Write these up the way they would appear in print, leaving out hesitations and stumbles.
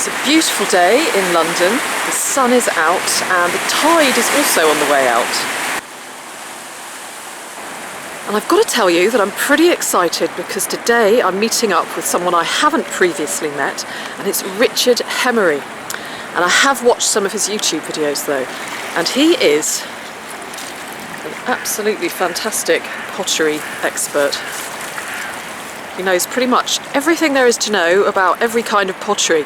It's a beautiful day in London. The sun is out and the tide is also on the way out. And I've got to tell you that I'm pretty excited because today I'm meeting up with someone I haven't previously met, and it's Richard Hemery. And I have watched some of his YouTube videos though, and he is an absolutely fantastic pottery expert. He knows pretty much everything there is to know about every kind of pottery.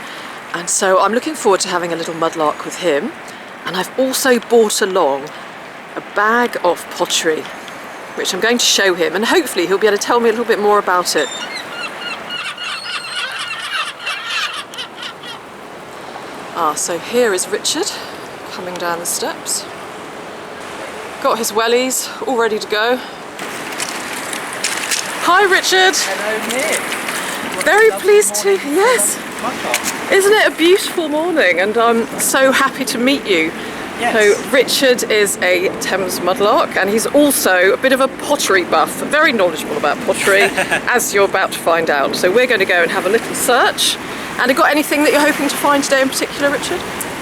And so I'm looking forward to having a little mudlark with him. And I've also brought along a bag of pottery, which I'm going to show him, and hopefully he'll be able to tell me a little bit more about it. So here is Richard coming down the steps. Got his wellies all ready to go. Hi Richard! Hello Nick! Very pleased to, yes. Isn't it a beautiful morning? And I'm so happy to meet you. Yes. So Richard is a Thames mudlark, and he's also a bit of a pottery buff, very knowledgeable about pottery, as you're about to find out. So we're going to go and have a little search. And have you got anything that you're hoping to find today in particular, Richard?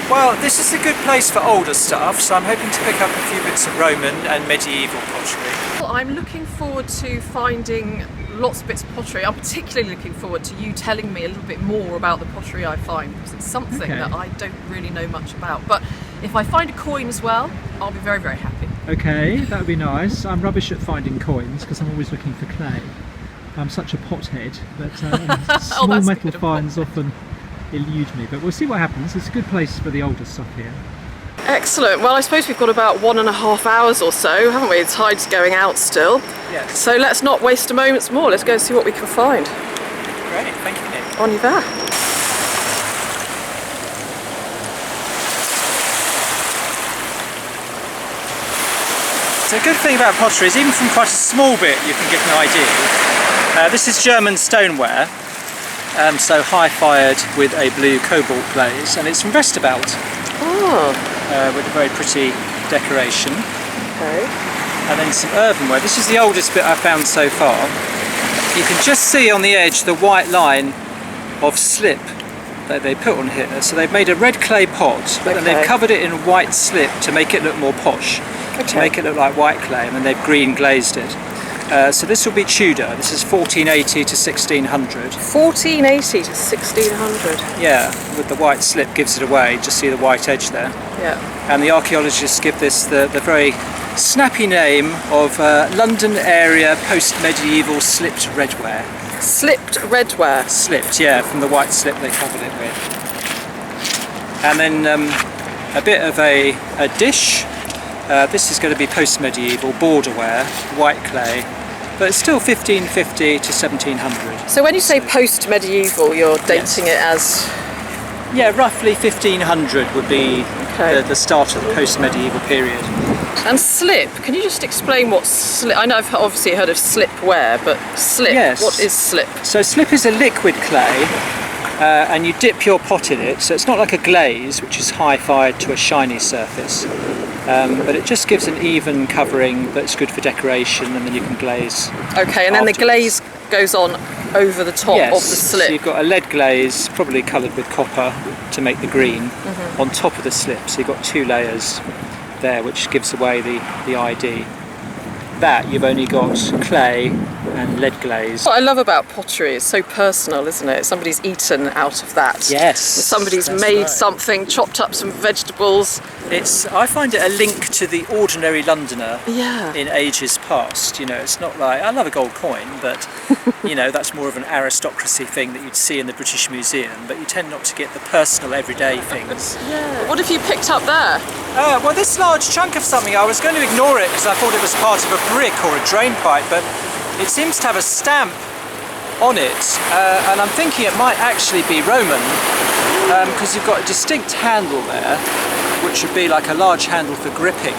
Well, this is a good place for older stuff, so I'm hoping to pick up a few bits of Roman and medieval pottery. Well, I'm looking forward to finding lots of bits of pottery. I'm particularly looking forward to you telling me a little bit more about the pottery I find, because it's something that I don't really know much about. But if I find a coin as well, I'll be very, very happy. Okay, that would be nice. I'm rubbish at finding coins because I'm always looking for clay. I'm such a pothead that small metal finds often elude me, but we'll see what happens. It's a good place for the older stuff here. Excellent. Well, I suppose we've got about 1.5 hours or so, haven't we? The tide's going out still. Yes. So let's not waste a moment more. Let's go and see what we can find. Great, thank you Nick. On y va. So a good thing about pottery is even from quite a small bit you can get an idea. This is German stoneware, so high-fired with a blue cobalt glaze, and it's from Westerveld. Oh. With a very pretty decoration. Okay. And then some earthenware. This is the oldest bit I've found so far. You can just see on the edge the white line of slip that they put on here. So they've made a red clay pot, but then they've covered it in white slip to make it look more posh, to make it look like white clay, and then they've green glazed it. So this will be Tudor. This is 1480 to 1600. 1480 to 1600. Yeah, with the white slip gives it away. Just see the white edge there. Yeah. And the archaeologists give this the very snappy name of London area post-medieval slipped redware. Slipped redware. Slipped, yeah, from the white slip they covered it with. And then a bit of a dish. This is going to be post-medieval borderware, white clay, but it's still 1550 to 1700. So when you say post-medieval, you're dating it as? Yeah, roughly 1500 would be the start of the post-medieval period. And slip, can you just explain what slip? I know I've obviously heard of slipware, but slip, yes. What is slip? So slip is a liquid clay, and you dip your pot in it, so it's not like a glaze, which is high-fired to a shiny surface. But it just gives an even covering that's good for decoration, and then you can glaze. Okay, and then the glaze goes on over the top of the slip. So you've got a lead glaze, probably coloured with copper to make the green, on top of the slip. So you've got 2 layers there, which gives away the ID. That you've only got clay and lead glaze. What I love about pottery is so personal, isn't it? Somebody's eaten out of that. Yes. Somebody's made something, chopped up some vegetables. I find it a link to the ordinary Londoner in ages past. You know, it's not like, I love a gold coin, but you know, that's more of an aristocracy thing that you'd see in the British Museum, but you tend not to get the personal everyday things. Yeah. What have you picked up there? Well, this large chunk of something, I was going to ignore it because I thought it was part of a brick or a drain pipe, but it seems to have a stamp on it, and I'm thinking it might actually be Roman, because you've got a distinct handle there, which would be like a large handle for gripping.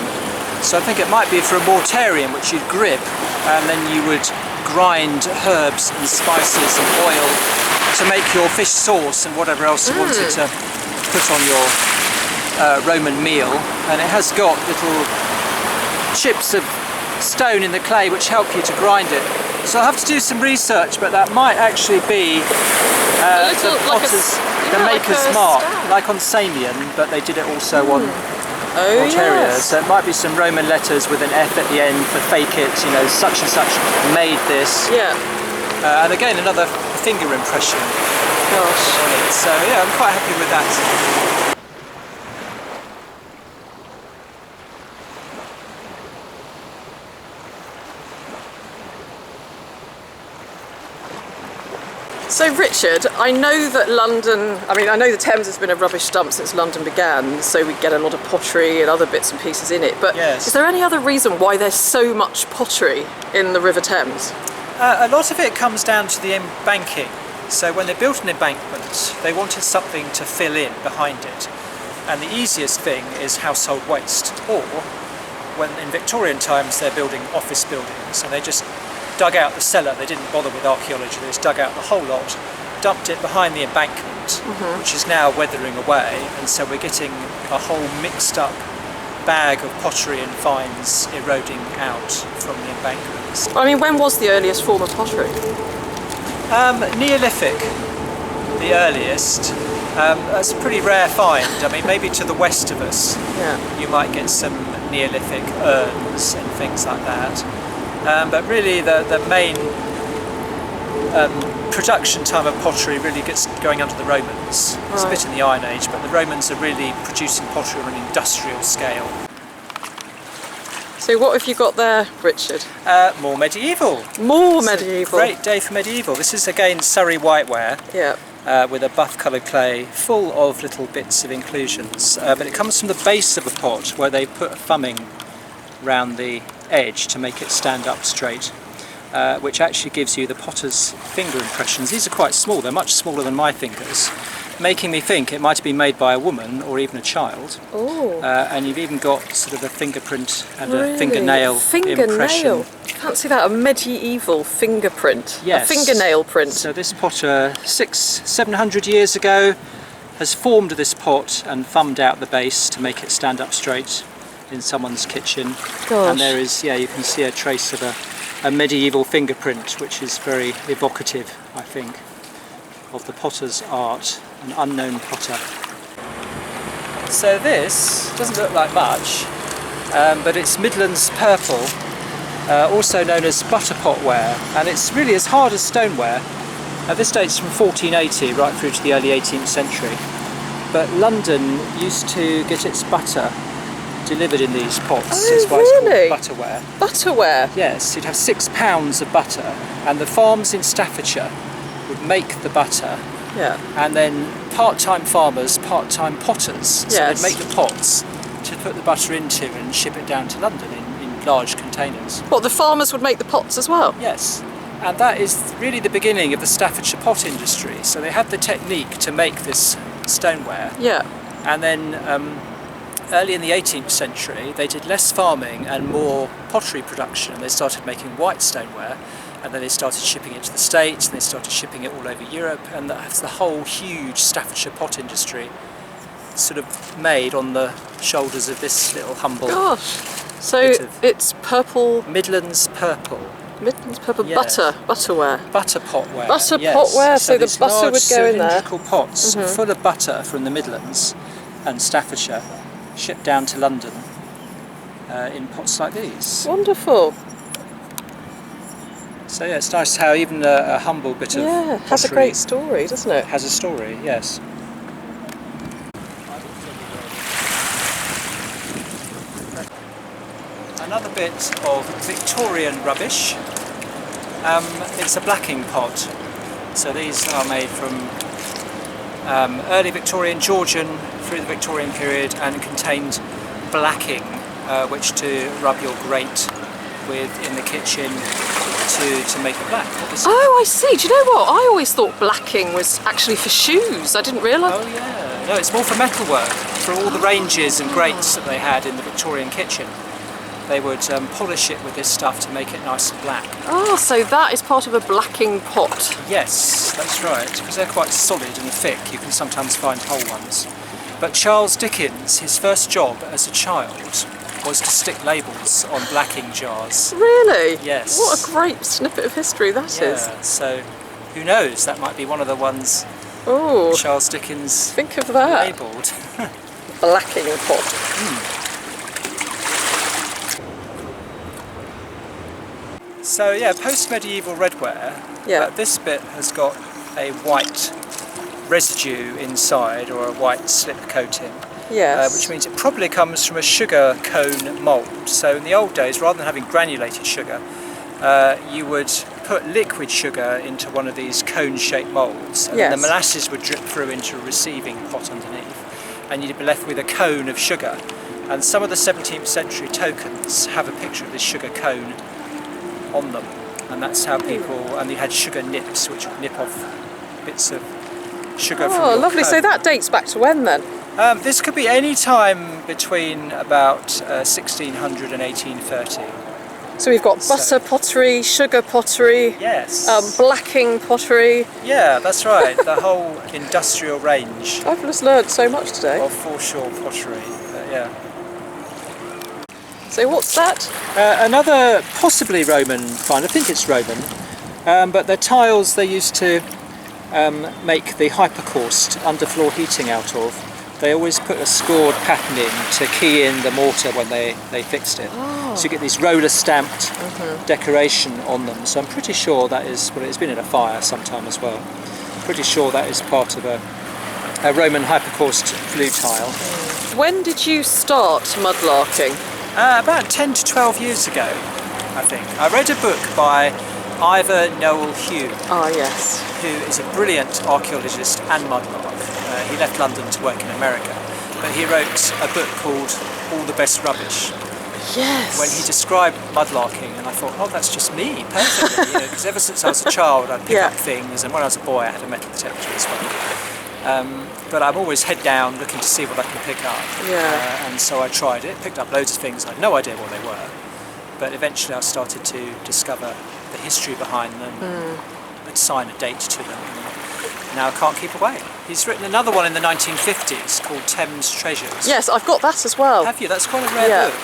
So I think it might be for a mortarium, which you'd grip, and then you would grind herbs and spices and oil to make your fish sauce and whatever else you wanted to put on your Roman meal. And it has got little chips of stone in the clay which help you to grind it. So I'll have to do some research, but that might actually be the potter's the Yeah, maker's like a mark, stamp. like on Samian, but they did it also on Oh, Ontario. yes. So it might be some Roman letters with an F at the end for fake it, you know, such and such made this. Yeah. And again, another finger impression Gosh. on it. So yeah, I'm quite happy with that. So Richard, I know that London, I know the Thames has been a rubbish dump since London began, so we get a lot of pottery and other bits and pieces in it, but Yes. is there any other reason why there's so much pottery in the River Thames? A lot of it comes down to the embanking. So when they built an embankment, they wanted something to fill in behind it. And the easiest thing is household waste. Or when in Victorian times they're building office buildings and they just dug out the cellar. They didn't bother with archaeology, they just dug out the whole lot, dumped it behind the embankment, which is now weathering away, and so we're getting a whole mixed up bag of pottery and fines eroding out from the embankments. When was the earliest form of pottery? Neolithic, the earliest. That's a pretty rare find. Maybe to the west of us Yeah. you might get some Neolithic urns and things like that. But really the main production time of pottery really gets going under the Romans. It's a bit in the Iron Age, but the Romans are really producing pottery on an industrial scale. So what have you got there, Richard? More medieval. More It's a medieval. great day for medieval. This is again Surrey whiteware. Yeah. With a buff coloured clay full of little bits of inclusions, but it comes from the base of a pot where they put a thumbing round the edge to make it stand up straight, which actually gives you the potter's finger impressions. These are quite small, they're much smaller than my fingers, making me think it might have been made by a woman or even a child. Oh. And you've even got sort of a fingerprint and a fingernail impression. Fingernail. Fancy that, a medieval fingerprint. Yes. A fingernail print. So this potter, 600-700 years ago, has formed this pot and thumbed out the base to make it stand up straight in someone's kitchen. Gosh. And there is, you can see a trace of a medieval fingerprint, which is very evocative, I think, of the potter's art, an unknown potter. So this doesn't look like much, but it's Midlands purple, also known as butter potware, and it's really as hard as stoneware. This dates from 1480 right through to the early 18th century. But London used to get its butter delivered in these pots. Oh, That's why really? it's called butterware. Butterware. Yes, you'd have 6 pounds of butter, and the farms in Staffordshire would make the butter, Yeah. and then part-time farmers, part-time potters. So Yes. they'd make the pots to put the butter into and ship it down to London in large containers. What, the farmers would make the pots as well? Yes, and that is really the beginning of the Staffordshire pot industry. So they had the technique to make this stoneware, Yeah. and then early in the 18th century they did less farming and more pottery production, and they started making white stoneware, and then they started shipping it to the States, and they started shipping it all over Europe, and that's the whole huge Staffordshire pot industry sort of made on the shoulders of this little humble Gosh. So bit of- it's purple, Midlands purple Midlands purple Yes. butterware. butter potware. Butter yes. potware, so the these butter large would go in there. cylindrical pots full of butter from the Midlands and Staffordshire, shipped down to London in pots like these. Wonderful. So yeah, it's nice how even a humble bit of Yeah, has a pottery great story, doesn't it? has a story, yes. Another bit of Victorian rubbish. It's a blacking pot. So these are made from early Victorian Georgian through the Victorian period, and contained blacking, which to rub your grate with in the kitchen to make it black. Obviously. Oh, I see. Do you know what? I always thought blacking was actually for shoes. I didn't realise. Oh yeah, no, it's more for metalwork, for all the ranges and grates that they had in the Victorian kitchen. They would polish it with this stuff to make it nice and black. Oh, so that is part of a blacking pot. Yes, that's right, because they're quite solid and thick. You can sometimes find whole ones. But Charles Dickens, his first job as a child was to stick labels on blacking jars. Really? Yes. What a great snippet of history that is. Yeah, so who knows, that might be one of the ones Oh, Charles Dickens think of that. labelled. Blacking pot. So yeah, post-medieval redware, Yeah. this bit has got a white residue inside, or a white slip coating, Yes. which means it probably comes from a sugar cone mould. So in the old days, rather than having granulated sugar, you would put liquid sugar into one of these cone-shaped moulds, and then the Yes. molasses would drip through into a receiving pot underneath, and you'd be left with a cone of sugar. And some of the 17th century tokens have a picture of this sugar cone on them, and that's how people, and they had sugar nips which would nip off bits of sugar from Oh, your lovely. cone. So that dates back to when then? This could be any time between about 1600 and 1830. So we've got So- butter pottery, sugar pottery, Yes. blacking pottery. Yeah, that's right. The whole industrial range I've just learned so much today. of foreshore pottery. Yeah. So what's that? Another possibly Roman find. I think it's Roman, but they're tiles they used to make the hypercaust underfloor heating out of. They always put a scored pattern in to key in the mortar when they fixed it. So you get these roller stamped decoration on them. So I'm pretty sure that is, well, it's been in a fire sometime as well. Pretty sure that is part of a Roman hypercaust flue tile. When did you start mudlarking? About 10 to 12 years ago, I think. I read a book by Ivor Noel Hume, Ah, yes. who is a brilliant archaeologist and mudlark. He left London to work in America, but he wrote a book called All the Best Rubbish, Yes. when he described mudlarking, and I thought, oh, that's just me, perfectly, because ever since I was a child I'd pick Yeah. up things, and when I was a boy I had a metal detector as well. But I'm always head down looking to see what I can pick up, Yeah. and so I tried it, picked up loads of things, I had no idea what they were, but eventually I started to discover the history behind them, and assign a date to them. Now I can't keep away. He's written another one in the 1950s called Thames Treasures. Yes, I've got that as well. Have you? That's quite a rare Yeah. book.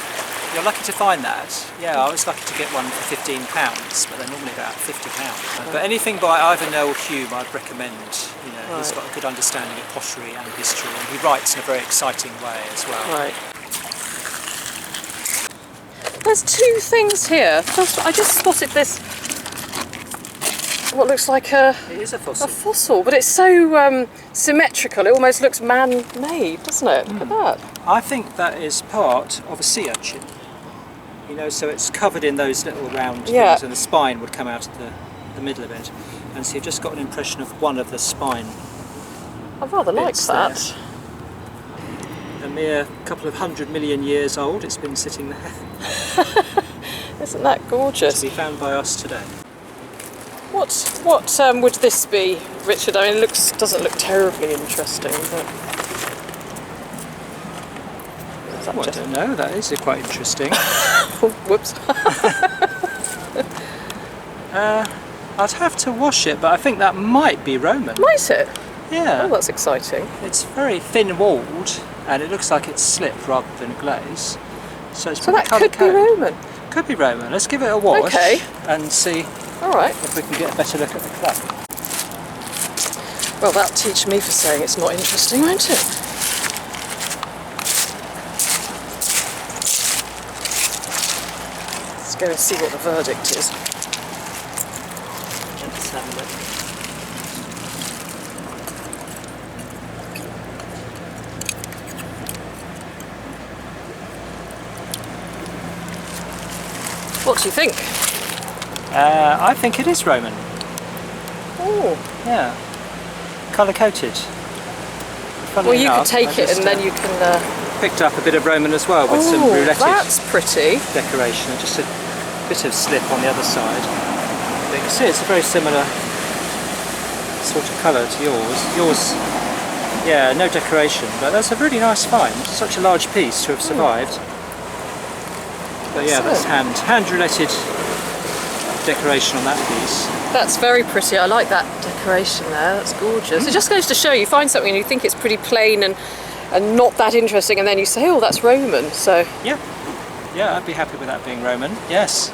You're lucky to find that. Yeah, I was lucky to get one for £15, but they're normally about £50. But anything by Ivor Noel Hume I'd recommend. You know, he's Right. got a good understanding of pottery and history, and he writes in a very exciting way as well. Right. There's two things here. First, I just spotted this, what looks like a It is a fossil. fossil, but it's so symmetrical. It almost looks man-made, doesn't it? Look at that. I think that is part of a sea urchin. You know, so it's covered in those little round Yeah. things, and the spine would come out of the middle of it. And so you've just got an impression of one of the spine. I rather like Bits that. A mere couple of 100 million years old, it's been sitting there Isn't that to gorgeous? be found by us today. What would this be, Richard? I mean, it doesn't look terribly interesting, but is that Well, I just- don't know, that is quite interesting. Oh, whoops. I'd have to wash it, but I think that might be Roman. Might it? Yeah, Oh, that's exciting. it's very thin walled, and it looks like it's slip rather than glaze. So it's So probably that could be colour-coded. Roman. Could be Roman. Let's give it a wash Okay. and see All right. if we can get a better look at the clay. Well, that'll teach me for saying it's not interesting, won't it? Let's go and see what the verdict is. Let's have a look. What do you think? I think it is Roman. Oh. Yeah, colour coated. Well, you could take it and then you can. picked up a bit of Roman as well with some Oh, rouletted that's pretty. decoration, and just a bit of slip on the other side. But you can see it's a very similar sort of colour to yours. Yours, yeah, no decoration, but that's a really nice find. Such a large piece to have survived. But yeah, that's hand rouletted decoration on that piece. That's very pretty. I like that decoration there. That's gorgeous. It just goes to show you find something and you think it's pretty plain and not that interesting, and then you say, oh, that's Roman. So Yeah, yeah, I'd be happy with that being Roman. Yes.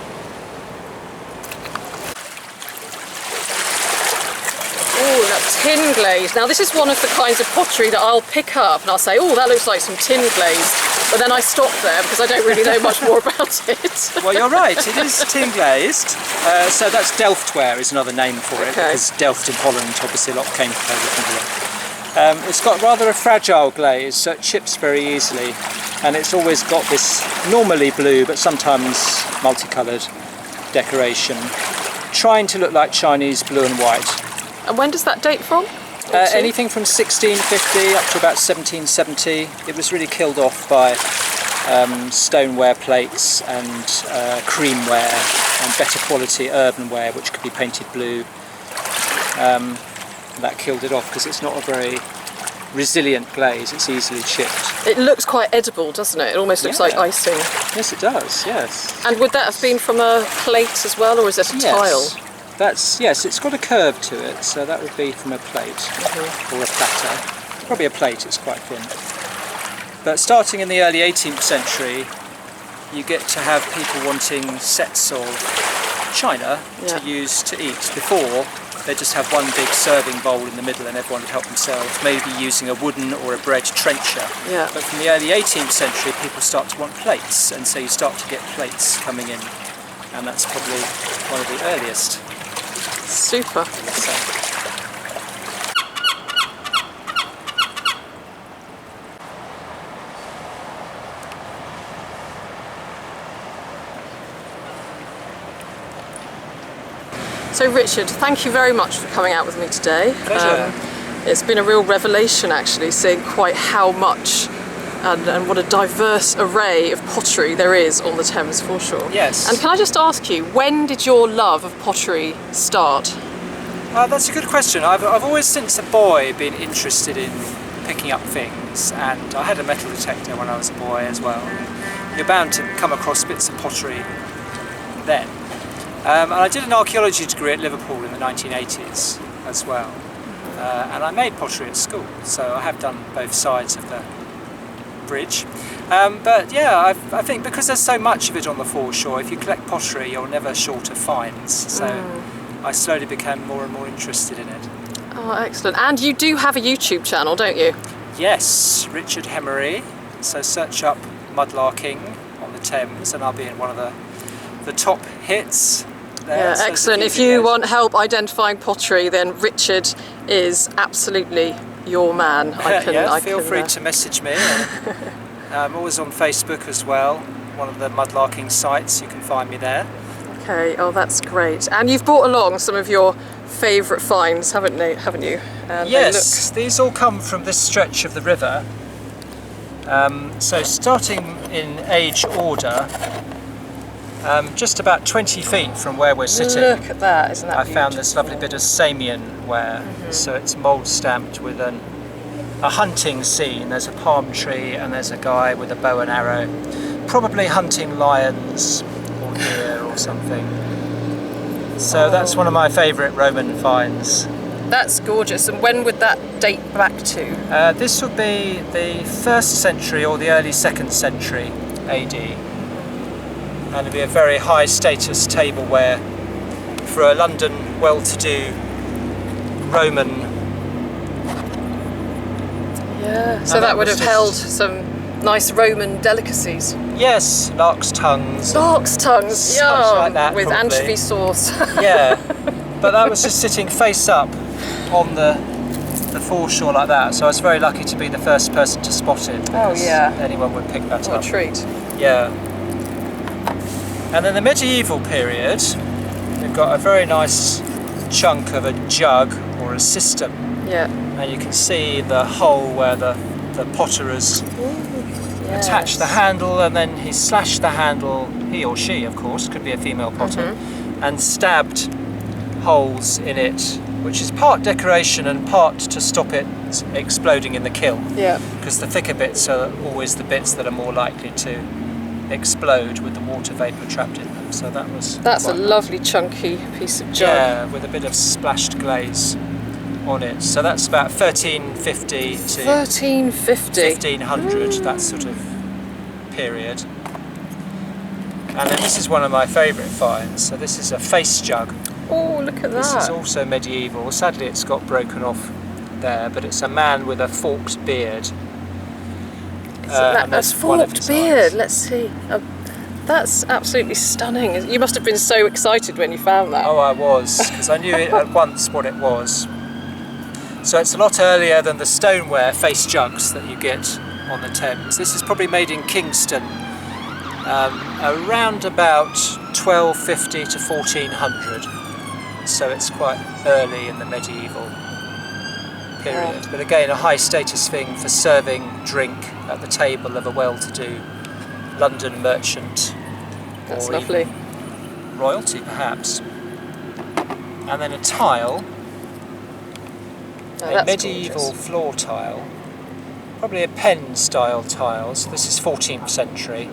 oh, tin glaze. Now this is one of the kinds of pottery that I'll pick up and I'll say, oh, that looks like some tin glaze. But then I stop there because I don't really know much more about it. Well, you're right, it is tin glazed. So that's Delftware is another name for it, because Delft in Holland, obviously a lot came over from here. It's got rather a fragile glaze, so it chips very easily. And it's always got this normally blue, but sometimes multicoloured decoration, trying to look like Chinese blue and white. And when does that date from? Anything from 1650 up to about 1770. It was really killed off by stoneware plates and creamware and better quality earthenware, which could be painted blue. That killed it off because it's not a very resilient glaze, it's easily chipped. It looks quite edible, doesn't it? It almost looks like icing. Yes, it does, yes. And would that have been from a plate as well, or is it a tile? Yes, it's got a curve to it, so that would be from a plate or a platter. Probably a plate, it's quite thin. But starting in the early 18th century, you get to have people wanting sets of china to use to eat. Before, they just have one big serving bowl in the middle and everyone would help themselves, maybe using a wooden or a bread trencher. Yeah. But from the early 18th century, people start to want plates, and so you start to get plates coming in, and that's probably one of the earliest. Super. So Richard, thank you very much for coming out with me today. Pleasure. It's been a real revelation actually, seeing quite how much and what a diverse array of pottery there is on the Thames foreshore. Yes. And can I just ask you, when did your love of pottery start? That's a good question. I've always since a boy been interested in picking up things, and I had a metal detector when I was a boy as well. You're bound to come across bits of pottery then. And I did an archaeology degree at Liverpool in the 1980s as well. And I made pottery at school, so I have done both sides of the bridge. But yeah, I think because there's so much of it on the foreshore, if you collect pottery, you're never short of finds. So I slowly became more and more interested in it. Oh, excellent. And you do have a YouTube channel, don't you? Yes, Richard Hemery. So search up Mudlarking on the Thames and I'll be in one of the top hits. Yeah, so excellent. If you want help identifying pottery, then Richard is absolutely your man. Feel free to message me. I'm always on Facebook as well, one of the mudlarking sites, you can find me there. Okay, oh that's great. And you've brought along some of your favourite finds, haven't you? And yes, these all come from this stretch of the river. So starting in age order, just about 20 feet from where we're sitting. Look at that, isn't that I beautiful? found this lovely bit of Samian ware. So it's mould stamped with a hunting scene. There's a palm tree and there's a guy with a bow and arrow, probably hunting lions or deer or something. So that's one of my favourite Roman finds. That's gorgeous. And when would that date back to? This would be the 1st century or the early 2nd century AD. And it'd be a very high status tableware for a London well-to-do Roman. Yeah, so that would have held some nice Roman delicacies. Yes, lark's tongues. Lark's tongues, yum, like that, with probably. anchovy sauce. Yeah, but that was just sitting face up on the foreshore like that, so I was very lucky to be the first person to spot it. Oh yeah. Anyone would pick that up. What a treat. Yeah. And in the medieval period, we've got a very nice chunk of a jug or a cistern. Yeah. And you can see the hole where the potter has attached the handle, and then he slashed the handle, he or she of course, could be a female potter, and stabbed holes in it, which is part decoration and part to stop it exploding in the kiln. Yeah. Because the thicker bits are always the bits that are more likely to explode with the water vapour trapped in them. So that's a lovely chunky piece of jug. Yeah, with a bit of splashed glaze on it. So that's about 1350 to 1500, that sort of period. And then this is one of my favourite finds. So this is a face jug. Oh, look at This is that. also medieval. Sadly, it's got broken off there, but it's a man with a forked beard. And That's there's one of forked his beard. eyes. Let's see. That's absolutely stunning. You must have been so excited when you found that. Oh, I was, because I knew it at once what it was. So it's a lot earlier than the stoneware face jugs that you get on the Thames. This is probably made in Kingston around about 1250 to 1400. So it's quite early in the medieval period. But again, a high status thing for serving drink at the table of a well-to-do London merchant. That's or lovely. even royalty perhaps. And then a tile, Oh, a that's medieval gorgeous. floor tile, probably a pen style tile. So this is 14th century,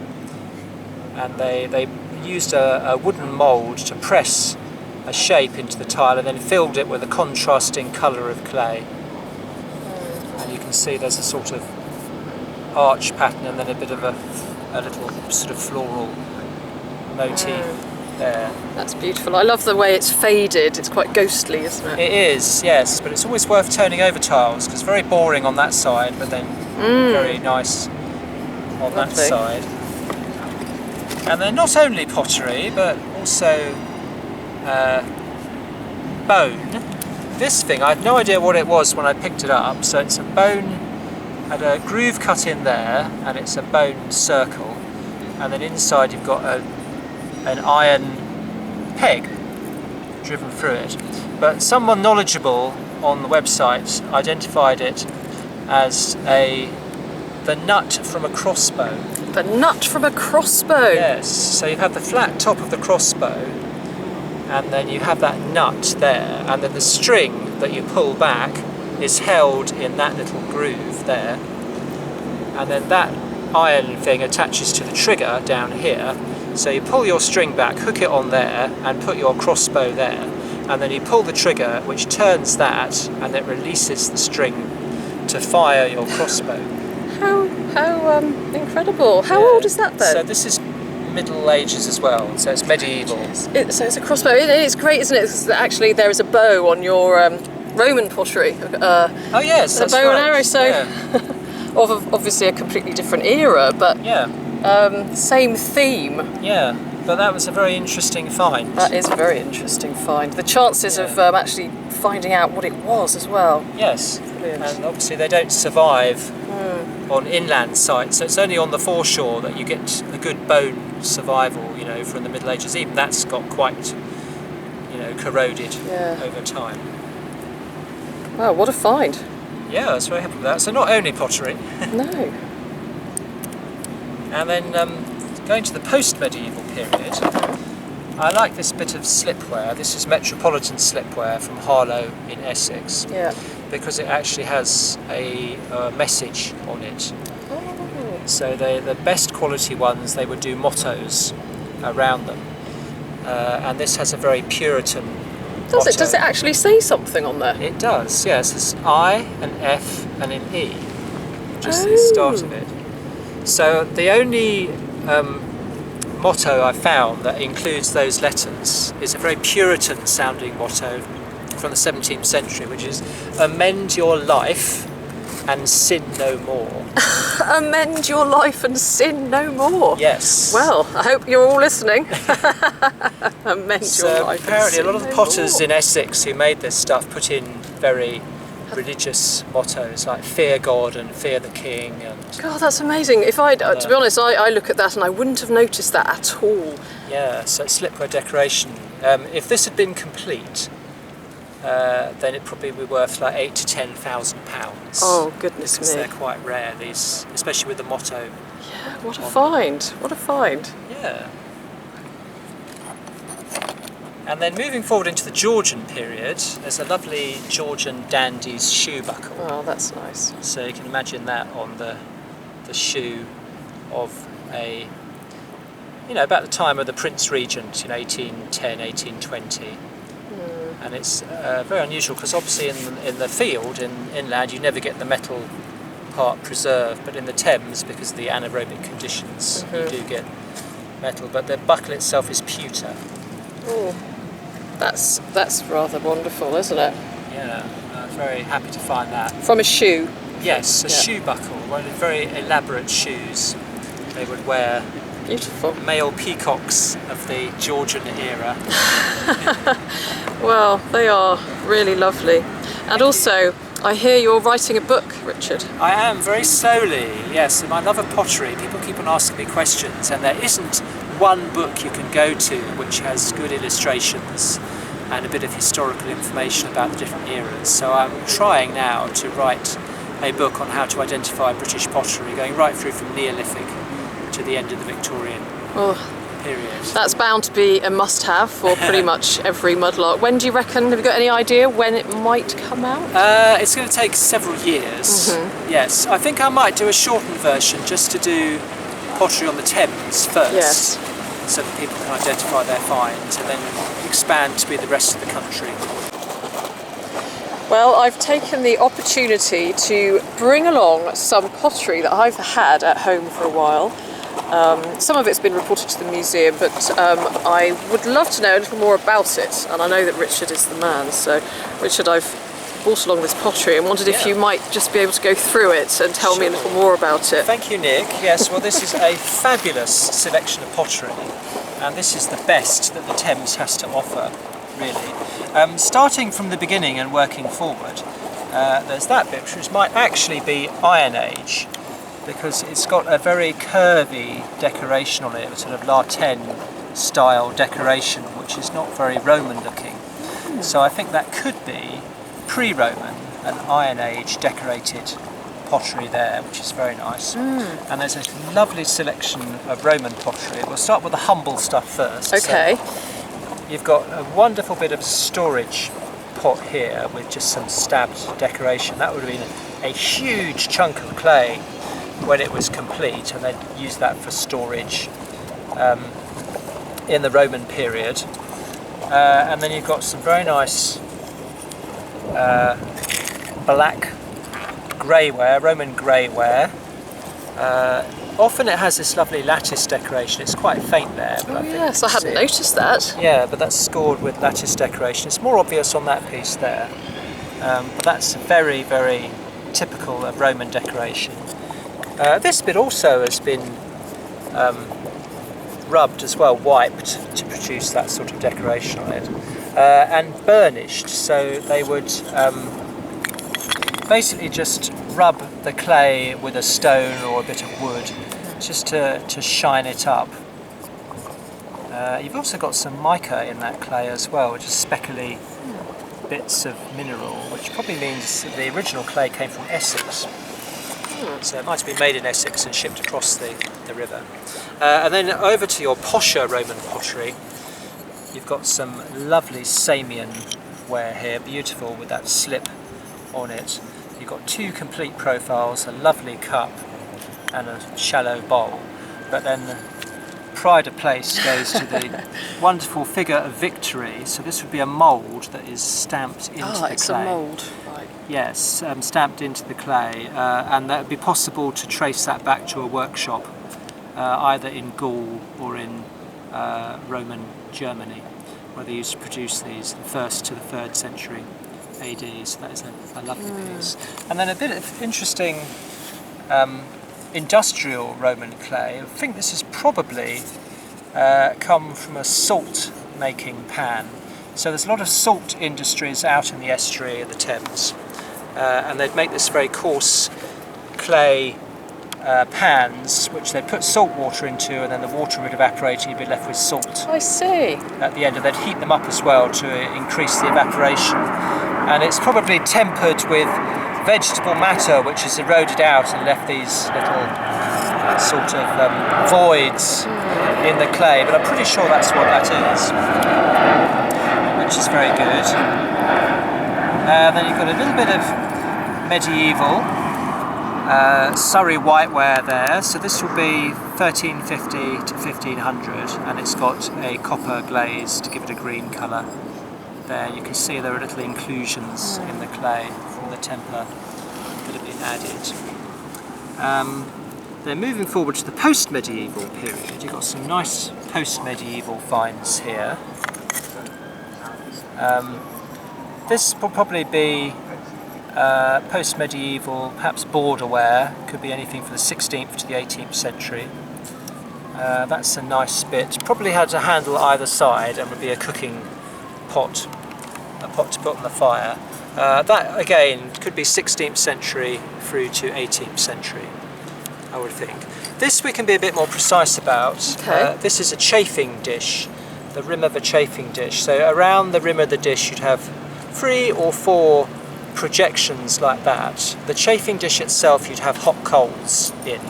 and they used a wooden mould to press a shape into the tile and then filled it with a contrasting colour of clay. And you can see there's a sort of arch pattern and then a bit of a little sort of floral motif there. That's beautiful. I love the way it's faded. It's quite ghostly, isn't it? It is, yes, but it's always worth turning over tiles because it's very boring on that side, but then very nice on that Lovely. side. And they're not only pottery, but also bone. This thing, I had no idea what it was when I picked it up, so it's a bone, had a groove cut in there, and it's a bone circle, and then inside you've got an iron peg driven through it. But someone knowledgeable on the website identified it as the nut from a crossbow. The nut from a crossbow. Yes, so you have the flat top of the crossbow, and then you have that nut there, and then the string that you pull back is held in that little groove there, and then that iron thing attaches to the trigger down here. So you pull your string back, hook it on there, and put your crossbow there, and then you pull the trigger, which turns that, and it releases the string to fire your crossbow. How incredible. How Yeah. old is that then? So this is Middle Ages as well, so it's medieval. So it's a crossbow. It's great, isn't it? 'Cause actually there is a bow on your Roman pottery. Oh yes, A that's bow right. and arrow, so Yeah. of obviously a completely different era, but Yeah, same theme. yeah, but that was a very interesting find. That is a very interesting find. The chances of actually finding out what it was as well. Yes, Brilliant. and obviously they don't survive on inland sites, so it's only on the foreshore that you get a good bone survival, you know, from the Middle Ages. Even that's got quite, you know, corroded over time. Wow, what a find. Yeah, I was very happy with that. So not only pottery, No. and then going to the post-medieval period, I like this bit of slipware. This is Metropolitan slipware from Harlow in Essex, Yeah. because it actually has a message on it. Oh. So the best quality ones, they would do mottos around them, and this has a very Puritan motto. Does it actually say something on there? It does, yes. There's I, an F and an E, just at the start of it. So the only motto I found that includes those letters is a very Puritan sounding motto from the 17th century, which is amend your life and sin no more. Amend your life and sin no more. Yes. Well, I hope you're all listening. Amend your So life. apparently a and lot of sin the no potters more. in Essex who made this stuff put in very religious mottos like fear God and fear the King. And God, that's amazing. If I, to be honest, I look at that and I wouldn't have noticed that at all. yeah, so slipware decoration. If this had been complete, then it probably would be worth like £8,000 to £10,000. Oh, goodness Because me. they're quite rare, these, especially with the motto. Yeah, what a find. What a find. Yeah. And then moving forward into the Georgian period, there's a lovely Georgian dandy's shoe buckle. Oh, that's nice. So you can imagine that on the shoe of a, you know, about the time of the Prince Regent, you know, 1810, 1820. And it's very unusual because obviously in the field, in inland, you never get the metal part preserved, but in the Thames, because of the anaerobic conditions, you do get metal. But the buckle itself is pewter. Oh, That's rather wonderful, isn't it? Yeah, I'm very happy to find that. From a shoe. Yes, a shoe buckle, one of the very elaborate shoes they would wear. Beautiful. Male peacocks of the Georgian era. Well, they are really lovely. And also, I hear you're writing a book, Richard. I am, very slowly, yes. In my love of pottery, people keep on asking me questions, and there isn't one book you can go to which has good illustrations and a bit of historical information about the different eras. So I'm trying now to write a book on how to identify British pottery, going right through from Neolithic to the end of the Victorian period. That's bound to be a must-have for pretty much every mudlark. When do you reckon, have you got any idea when it might come out? It's going to take several years. Yes, I think I might do a shortened version just to do pottery on the Thames first. Yes. So that people can identify their finds and then expand to be the rest of the country. Well, I've taken the opportunity to bring along some pottery that I've had at home for a while. Some of it's been reported to the museum, but I would love to know a little more about it, and I know that Richard is the man. So Richard, I've brought along this pottery and wondered if you might just be able to go through it and tell me a little more about it. Thank you, Nick. Yes, well, this is a fabulous selection of pottery, and this is the best that the Thames has to offer, really. Starting from the beginning and working forward, there's that bit which might actually be Iron Age, because it's got a very curvy decoration on it, a sort of La Tène style decoration, which is not very Roman looking. So I think that could be pre-Roman, an Iron Age decorated pottery there, which is very nice. And there's a lovely selection of Roman pottery. We'll start with the humble stuff first. Okay. So you've got a wonderful bit of storage pot here with just some stabbed decoration. That would have been a huge chunk of clay when it was complete, and they'd use that for storage in the Roman period. And then you've got some very nice black greyware, Roman greyware. Often it has this lovely lattice decoration. It's quite faint there. But Yes, I hadn't noticed that. Yeah, but that's scored with lattice decoration. It's more obvious on that piece there. But that's very, very typical of Roman decoration. This bit also has been rubbed as well, wiped to produce that sort of decoration on it, and burnished. So they would basically just rub the clay with a stone or a bit of wood just to shine it up. You've also got some mica in that clay as well, which is speckly bits of mineral, which probably means that the original clay came from Essex. So it might have been made in Essex and shipped across the river. And then over to your posher Roman pottery, you've got some lovely Samian ware here, beautiful with that slip on it. You've got two complete profiles, a lovely cup and a shallow bowl. But then the pride of place goes to the wonderful figure of Victory. So this would be a mould that is stamped into the clay. It's a mould, right. Yes, stamped into the clay, and that would be possible to trace that back to a workshop, either in Gaul or in Roman Germany, where they used to produce these, the 1st to the 3rd century AD. So that is a lovely piece. And then a bit of interesting industrial Roman clay. I think this has probably come from a salt making pan. So there's a lot of salt industries out in the estuary of the Thames, and they'd make this very coarse clay pans which they'd put salt water into, and then the water would evaporate and you'd be left with salt I see. at the end, and they'd heat them up as well to increase the evaporation. And it's probably tempered with vegetable matter which has eroded out and left these little sort of voids in the clay, but I'm pretty sure that's what that is, which is very good. Then you've got a little bit of medieval Surrey whiteware there, so this will be 1350 to 1500, and it's got a copper glaze to give it a green colour. There you can see there are little inclusions in the clay from the temper that have been added. Then moving forward to the post-medieval period, you've got some nice post-medieval finds here. This will probably be post-medieval, perhaps borderware. Could be anything from the 16th to the 18th century. That's a nice bit. Probably had a handle either side and would be a cooking pot, a pot to put on the fire. That again could be 16th century through to 18th century, I would think. This we can be a bit more precise about. Okay. This is a chafing dish, the rim of a chafing dish. So around the rim of the dish you'd have 3 or 4 projections like that. The chafing dish itself you'd have hot coals in,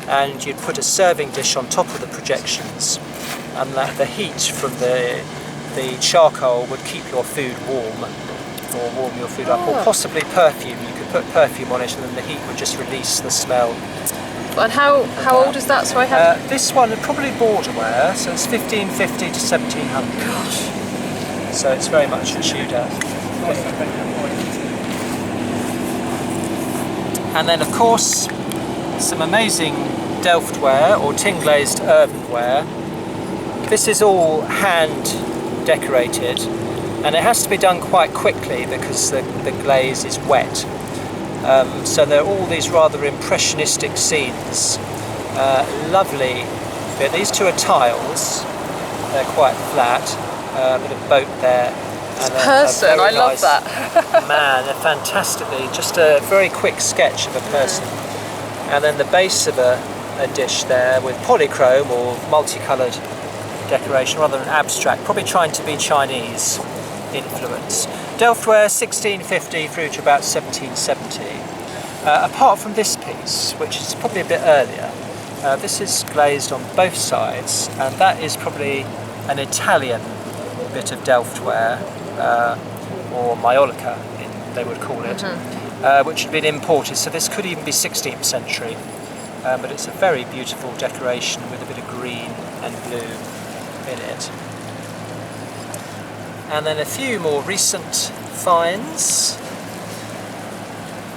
and you'd put a serving dish on top of the projections, and that the heat from the charcoal would keep your food warm, or warm your food up, or possibly perfume. You could put perfume on it and then the heat would just release the smell. And how old is that? So I have. This one probably borderware, so it's 1550 to 1700. Gosh. So it's very much a Tudor. And then of course some amazing Delftware or tin glazed earthenware. This is all hand decorated, and it has to be done quite quickly because the glaze is wet. So there are all these rather impressionistic scenes. Lovely bit. These 2 are tiles. They're quite flat. A bit of boat there. And person, I love nice that. man, fantastically, just a very quick sketch of a person. And then the base of a dish there with polychrome or multicoloured decoration, rather than abstract, probably trying to be Chinese influence. Delftware 1650 through to about 1770. Apart from this piece, which is probably a bit earlier, this is glazed on both sides, and that is probably an Italian bit of Delftware, or Maiolica, they would call it, which had been imported, so this could even be 16th century, but it's a very beautiful decoration with a bit of green and blue in it. And then a few more recent finds.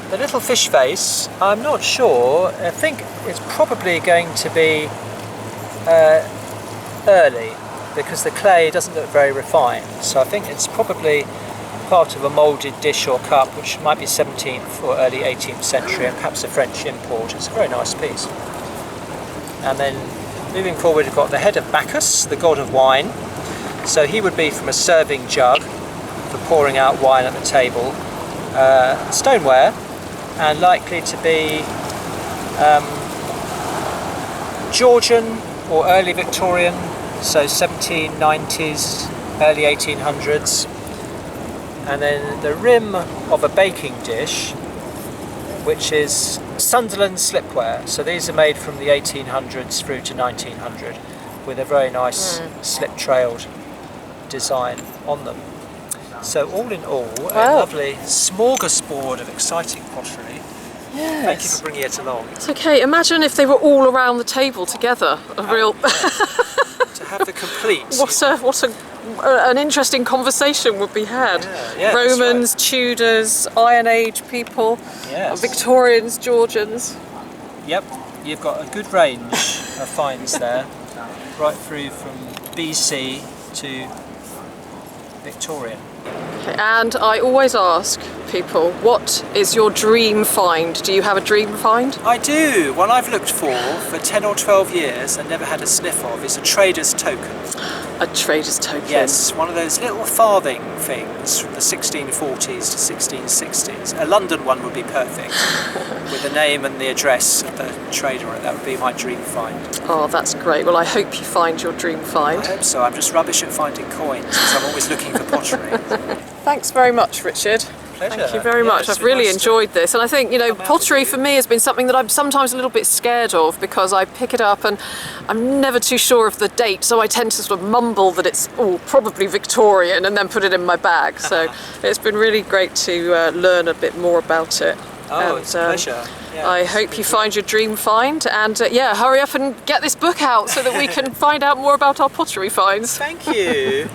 The little fish face, I'm not sure, I think it's probably going to be early, because the clay doesn't look very refined, so I think it's probably part of a moulded dish or cup, which might be 17th or early 18th century, and perhaps a French import. It's a very nice piece. And then moving forward, we've got the head of Bacchus, the god of wine. So he would be from a serving jug for pouring out wine at the table. Stoneware, and likely to be Georgian or early Victorian, so 1790s, early 1800s. And then the rim of a baking dish, which is Sunderland slipware. So these are made from the 1800s through to 1900, with a very nice slip-trailed design on them. So all in all, a lovely smorgasbord of exciting pottery. Yes. Thank you for bringing it along. It's okay. Imagine if they were all around the table together. A real. To have the complete. An interesting conversation would be had. Yeah, Romans, Tudors, Iron Age people, Victorians, Georgians. Yep, you've got a good range of finds there, right through from BC to Victorian. Okay, and I always ask people, what is your dream find? Do you have a dream find? I do. One I've looked for 10 or 12 years and never had a sniff of is a trader's token. A trader's token? Yes, one of those little farthing things from the 1640s to 1660s. A London one would be perfect, with the name and the address of the trader on it. That would be my dream find. Oh, that's great. Well, I hope you find your dream find. I hope so. I'm just rubbish at finding coins, because I'm always looking for pottery. Thanks very much, Richard. Pleasure. Thank you very much. I've really enjoyed this, and I think, you know, pottery for me has been something that I'm sometimes a little bit scared of, because I pick it up and I'm never too sure of the date, so I tend to sort of mumble that it's probably Victorian and then put it in my bag. So it's been really great to learn a bit more about it. Oh, it's a pleasure. Yeah, I hope you find your dream find, and hurry up and get this book out so that we can find out more about our pottery finds. Thank you.